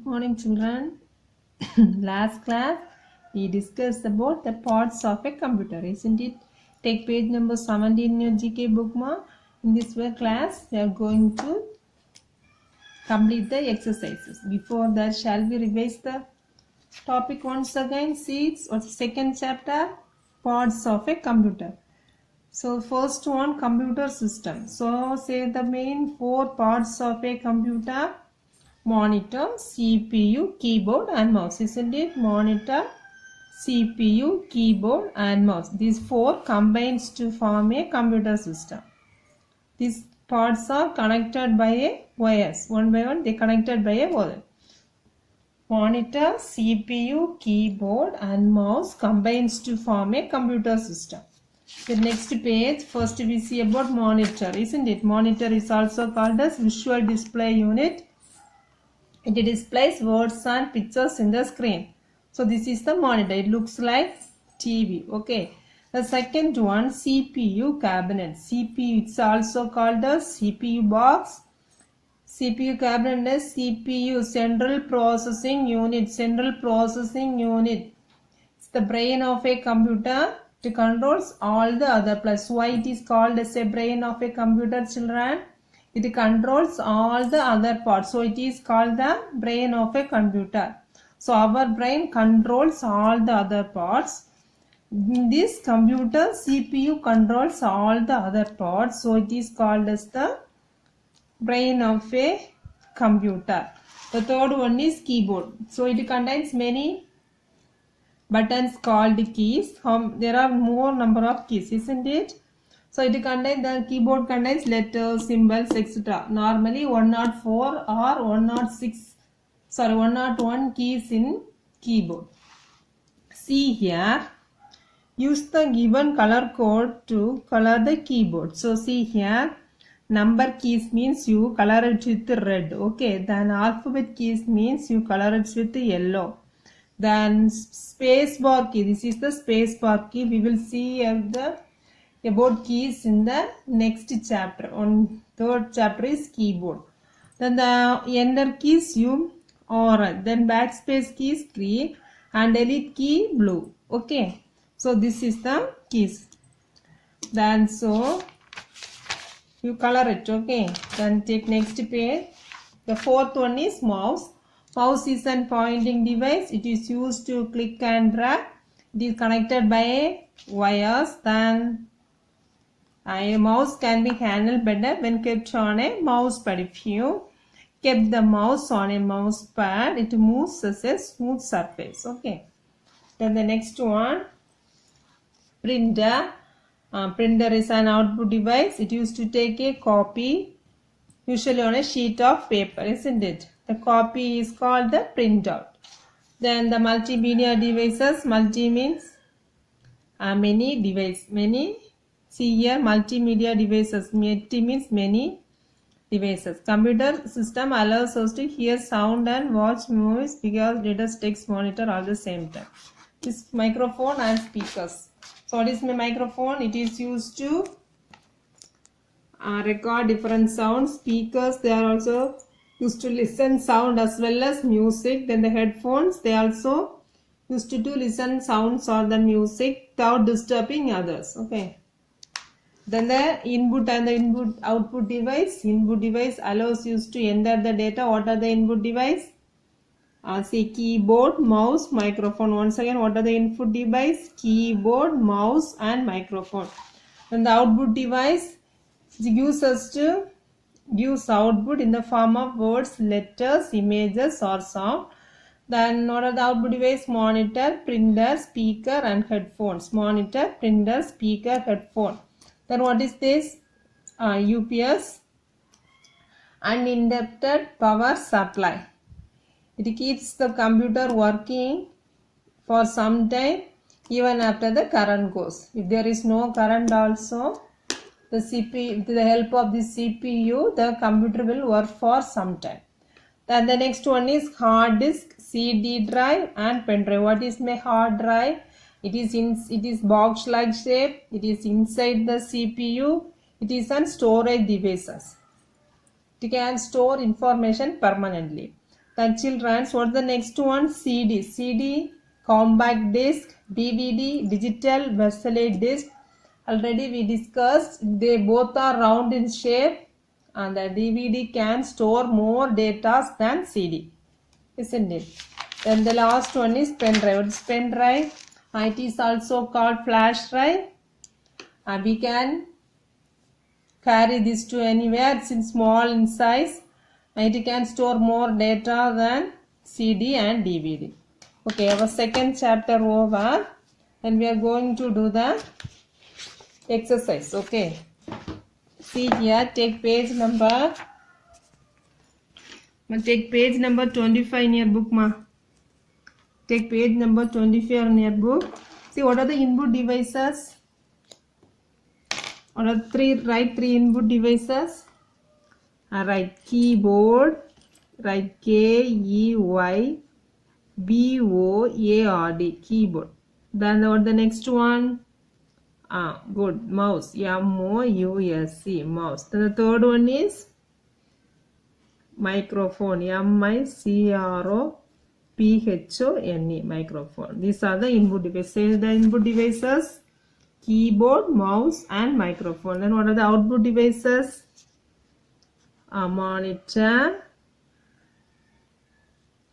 Morning children. Last class we discussed about the parts of a computer, isn't it? Take page number 17 in your GK bookmark. In this class we are going to complete the exercises. Before that, shall we revise the topic once again? See, it's the second chapter, parts of a computer. So first one, computer system. So say the main four parts of a computer: monitor, CPU, keyboard and mouse, isn't it? Monitor, CPU, keyboard and mouse. These four combines to form a computer system. These parts are connected by a wires. One by one they connected by a wire. Monitor, CPU, keyboard and mouse combines to form a computer system. The next page, first we see about monitor, isn't it? Monitor is also called as visual display unit. It displays words and pictures in the screen. So this is the monitor. It looks like TV. Okay. The second one, CPU cabinet. CPU, it's also called as CPU box. CPU cabinet is CPU, central processing unit. Central processing unit. It's the brain of a computer. It controls all the other parts. Why it is called as a brain of a computer, children? It controls all the other parts. So it is called the brain of a computer. So our brain controls all the other parts. In this computer, CPU controls all the other parts. So it is called as the brain of a computer. The third one is keyboard. So it contains many buttons called keys. There are more number of keys, isn't it? So it contains, the keyboard contains letters, symbols, etc. Normally 104 or 101 keys in keyboard. See here, use the given color code to color the keyboard. So see here, number keys means you color it with red. Okay, then alphabet keys means you color it with yellow. Then space bar key, this is the space bar key. We will see about keys in the next chapter. On third chapter is keyboard. Then the enter keys you orange, then backspace key is green and delete key blue. Okay, so this is the keys. Then so you color it. Okay, then take next page. The fourth one is mouse. Mouse is a pointing device. It is used to click and drag. It is connected by wires. Then a mouse can be handled better when kept on a mouse pad. If you kept the mouse on a mouse pad, it moves as a smooth surface. Okay. Then the next one, printer. Printer is an output device. It used to take a copy, usually on a sheet of paper, isn't it? The copy is called the printout. Then the multimedia devices. Multi means many device. Many. See here, multimedia devices. Multi means many devices. Computer system allows us to hear sound and watch movies because it does text monitor all the same time. This microphone and speakers. So what is my microphone? It is used to record different sounds. Speakers, they are also used to listen sound as well as music. Then the headphones, they also used to listen sounds or the music without disturbing others. Okay. Then the input and the output device. Input device allows you to enter the data. What are the input device? See, keyboard, mouse, microphone. Once again, what are the input device? Keyboard, mouse and microphone. Then the output device gives us to use output in the form of words, letters, images or sound. Then what are the output device? Monitor, printer, speaker and headphones. Monitor, printer, speaker, headphone. Then what is this? UPS, uninterrupted power supply. It keeps the computer working for some time even after the current goes. If there is no current also, the CPU, with the help of the CPU, the computer will work for some time. Then the next one is hard disk, CD drive and pen drive. What is my hard drive? It is box like shape. It is inside the CPU. It is an storage devices. It can store information permanently. Then children, what's the next one? CD. CD, compact disc, DVD, digital Versailles disc. Already we discussed, they both are round in shape and the DVD can store more data than CD, isn't it? Then the last one is pen drive. What is pen drive? It is also called flash drive. And we can carry this to anywhere. It's in small in size. It can store more data than CD and DVD. Okay, our second chapter over and we are going to do the exercise. Okay, see here, take page number 25 in your book, ma. Take page number 24 in your book. See, what are the input devices? What are write three input devices? Write keyboard, write KEYBOARD, keyboard. Then what the next one? Good, mouse, MOUSE, mouse. Then the third one is microphone, MICROPHONE, microphone. These are the input devices. Say the input devices: keyboard, mouse and microphone. Then what are the output devices? Monitor.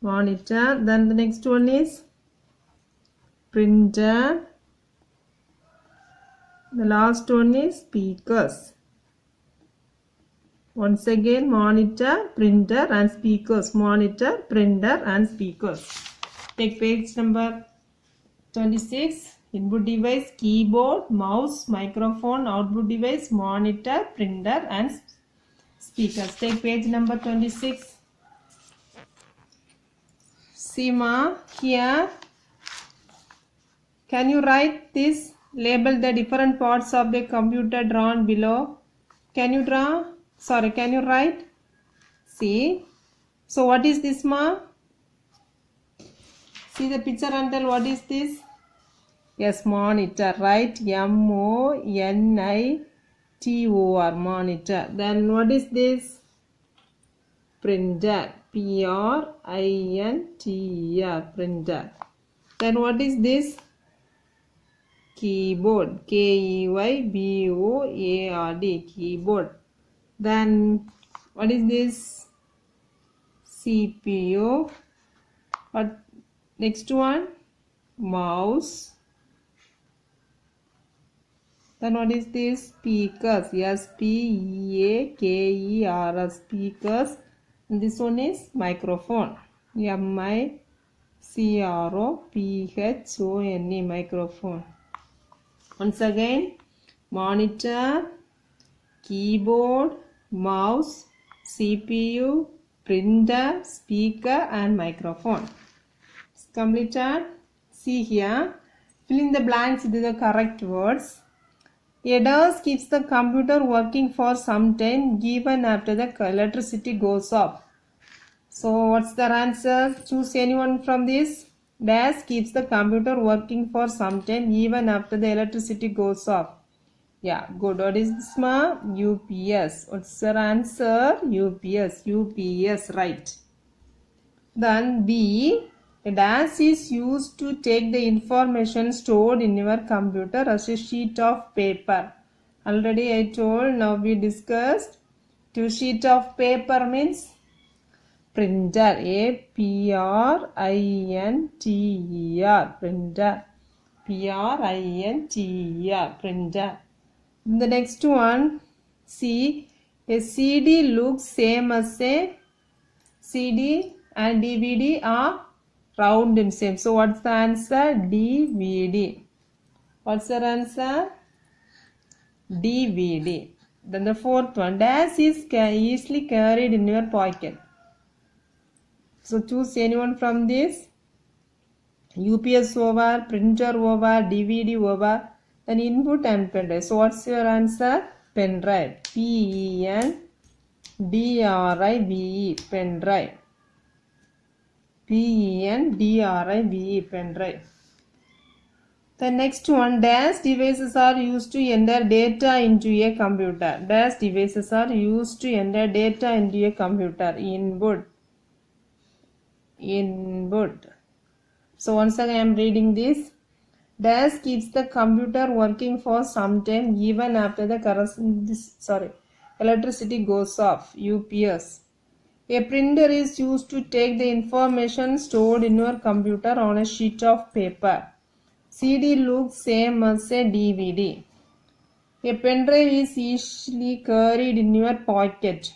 Then the next one is printer. The last one is speakers. Once again, monitor, printer and speakers. Monitor, printer and speakers. Take page number 26. Input device, keyboard, mouse, microphone. Output device, monitor, printer and speakers. Take page number 26. See ma, here. Can you write this? Label the different parts of the computer drawn below. Can you draw? Sorry, can you write? See. So what is this, ma? See the picture and tell what is this? Yes, monitor. Write MONITOR, monitor. Then what is this? Printer. PRINTER, printer. Then what is this? Keyboard. KEYBOARD, keyboard. Then what is this? CPU. What next one? Mouse. Then what is this? Speakers. SPEAKERS, speakers. And this one is microphone. MICROPHONE, microphone. Once again, monitor, keyboard, mouse, CPU, printer, speaker and microphone. It's completed. See here. Fill in the blanks with the correct words. A desk keeps the computer working for some time even after the electricity goes off. So what's the answer? Choose anyone from this. Desk keeps the computer working for some time even after the electricity goes off. Yeah, good. What is this, ma? UPS. What's your answer? UPS, right. Then B. A desk is used to take the information stored in your computer as a sheet of paper. Already I told, now we discussed. To sheet of paper means printer. APRINTER, printer. PRINTER, printer. The next one, see, a CD looks same as a CD and DVD are round and same. So what's the answer? DVD. What's the answer? DVD. Then the fourth one, dash is easily carried in your pocket. So choose anyone from this. UPS over, printer over, DVD over, then input and pen drive. So what's your answer? Pen drive. PENDRIVE, pen drive. PENDRIVE, pen drive. The next one, dash devices are used to enter data into a computer. Dash devices are used to enter data into a computer. Input, input. So once again I am reading this. Dash keeps the computer working for some time even after the electricity goes off. UPS. A printer is used to take the information stored in your computer on a sheet of paper. CD looks same as a DVD. A pen drive is easily carried in your pocket.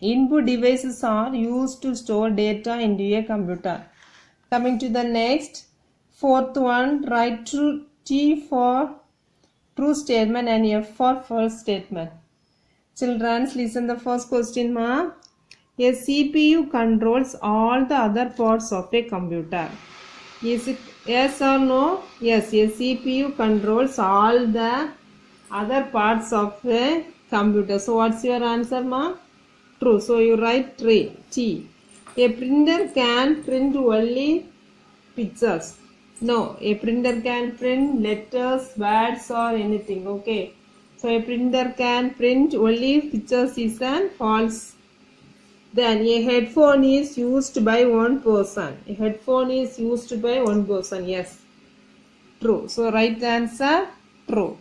Input devices are used to store data into a computer. Coming to the next, fourth one, write T for true statement and F for false statement. Children, listen the first question, ma. A CPU controls all the other parts of a computer. Is it yes or no? Yes, a CPU controls all the other parts of a computer. So what's your answer, ma? True. So you write T. A printer can print only pictures. No, a printer can print letters, words or anything. Okay. So a printer can print only pictures is an false. Then a headphone is used by one person. A headphone is used by one person. Yes. True. So right answer true.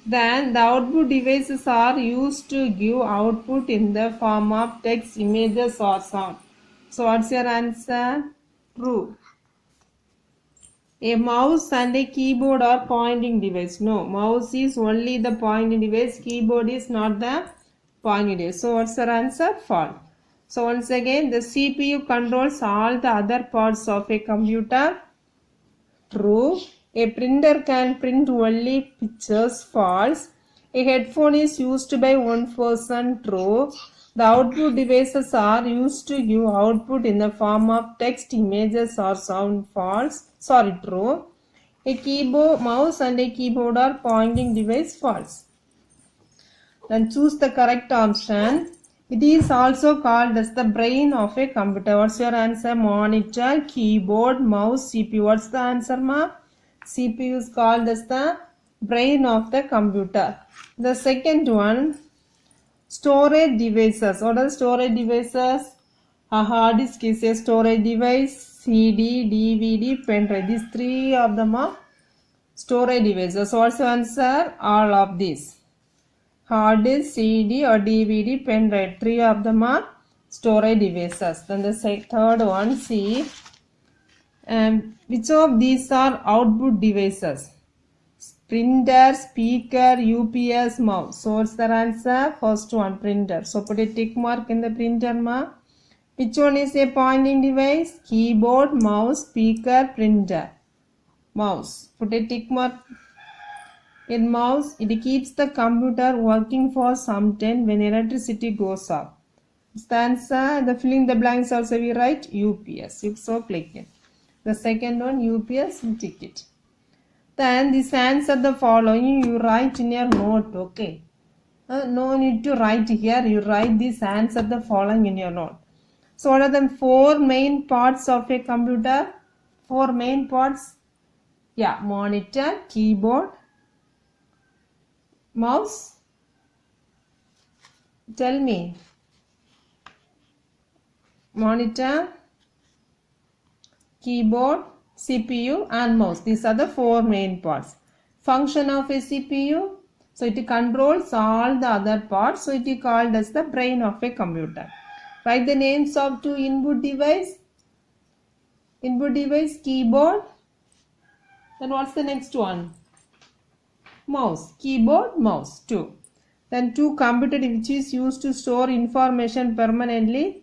Then the output devices are used to give output in the form of text, images or sound. So what's your answer? True. A mouse and a keyboard are pointing device. No, mouse is only the pointing device. Keyboard is not the pointing device. So what's your answer? False. So once again, the CPU controls all the other parts of a computer. True. A printer can print only pictures. False. A headphone is used by one person. True. The output devices are used to give output in the form of text, images or sound. False. Sorry, true. A keyboard, mouse and a keyboard are pointing device. False. Then choose the correct option. It is also called as the brain of a computer. What's your answer? Monitor, keyboard, mouse, CPU. What's the answer, ma? CPU is called as the brain of the computer. The second one, storage devices. What are storage devices? A hard disk is a storage device. CD, DVD, pen drive. These three of them are storage devices. So what's the answer? All of these. Hard disk, CD or DVD, pen drive. Three of them are storage devices. Then the third one, see. Which of these are output devices? Printer, speaker, UPS, mouse. So what's the answer? First one, printer. So put a tick mark in the printer, ma. Which one is a pointing device? Keyboard, mouse, speaker, printer. Mouse. Put a tick mark. In mouse, it keeps the computer working for some time when electricity goes off. The answer, the filling the blanks also we write UPS. So click it. The second one, UPS, you tick it. Then this answer the following you write in your note. Okay. No need to write here. You write this answer the following in your note. So what are the four main parts of a computer? Four main parts. Yeah, monitor, keyboard, mouse. Tell me. Monitor, keyboard, CPU and mouse. These are the four main parts. Function of a CPU. So it controls all the other parts. So it is called as the brain of a computer. Write the names of two input device. Input device, keyboard. Then what's the next one? Mouse. Keyboard, mouse. Two. Then two computer which is used to store information permanently.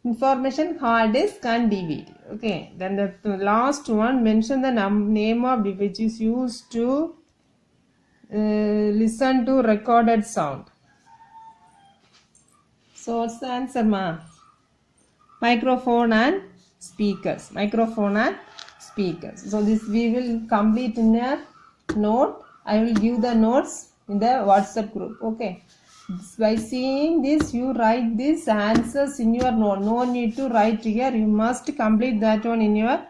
Information, hard disk and DVD. Okay. Then the last one, mention the name of device which is used to listen to recorded sound. So what's the answer, ma? Microphone and speakers. Microphone and speakers. So this we will complete in a note. I will give the notes in the WhatsApp group. Okay. By seeing this, you write these answers in your note. No need to write here. You must complete that one in your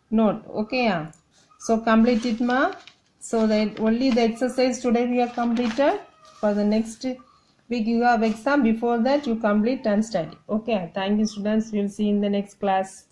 note. Okay. Yeah. So complete it, ma. So that only the exercise today we have completed. For the next week you have exam. Before that you complete and study. Okay. Thank you, students. We will see in the next class.